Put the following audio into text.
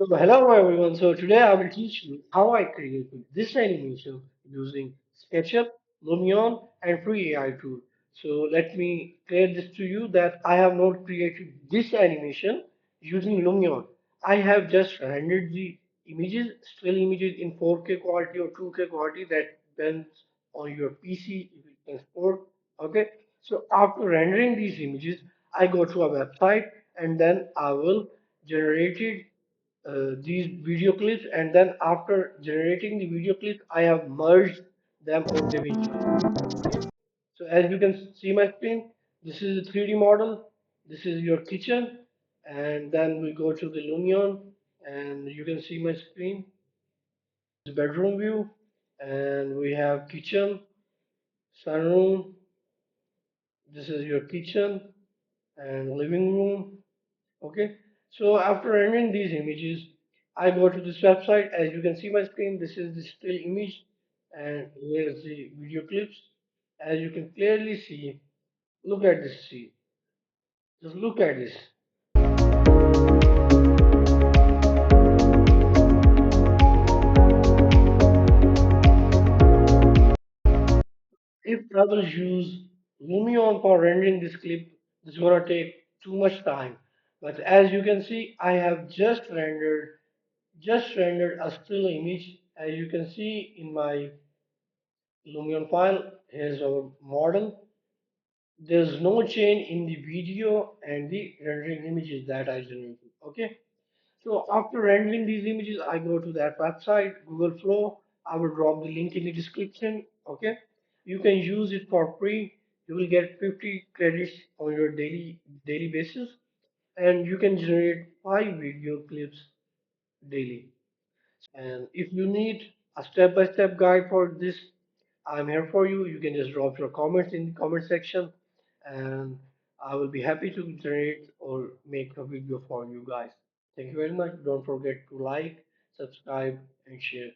So hello everyone. So today I will teach you how I created this animation using SketchUp, Lumion and free AI tool. So let me clear this to you that I have not created this animation using Lumion. I have just rendered the images, still images in 4K quality or 2K quality that depends on your PC if it can support. Okay. So after rendering these images, I go to a website and then I will generate it these video clips, and then after generating the video clip I have merged them on DaVinci. Okay, so as you can see my screen, this is a 3D model, this is your kitchen, and then we go to the Lumion and you can see my screen, this bedroom view, and we have kitchen, sunroom, this is your kitchen and living room. Okay, so after rendering these images, I go to this website. As you can see my screen, this is the still image, and here's the video clips. As you can clearly see, look at this. See, just look at this. If I will use Lumion for rendering this clip, this is gonna take too much time. But as you can see, I have just rendered a still image. As you can see in my Lumion file, here's our model. There's no change in the video and the rendering images that I generated. Okay, so after rendering these images, I go to that website, Google Flow. I will drop the link in the description. Okay, you can use it for free. You will get 50 credits on your daily basis, and you can generate 5 video clips daily. And if you need a step-by-step guide for this, I'm here for you. You can just drop your comments in the comment section, and I will be happy to generate or make a video for you guys. Thank you very much. Don't forget to like, subscribe, and share.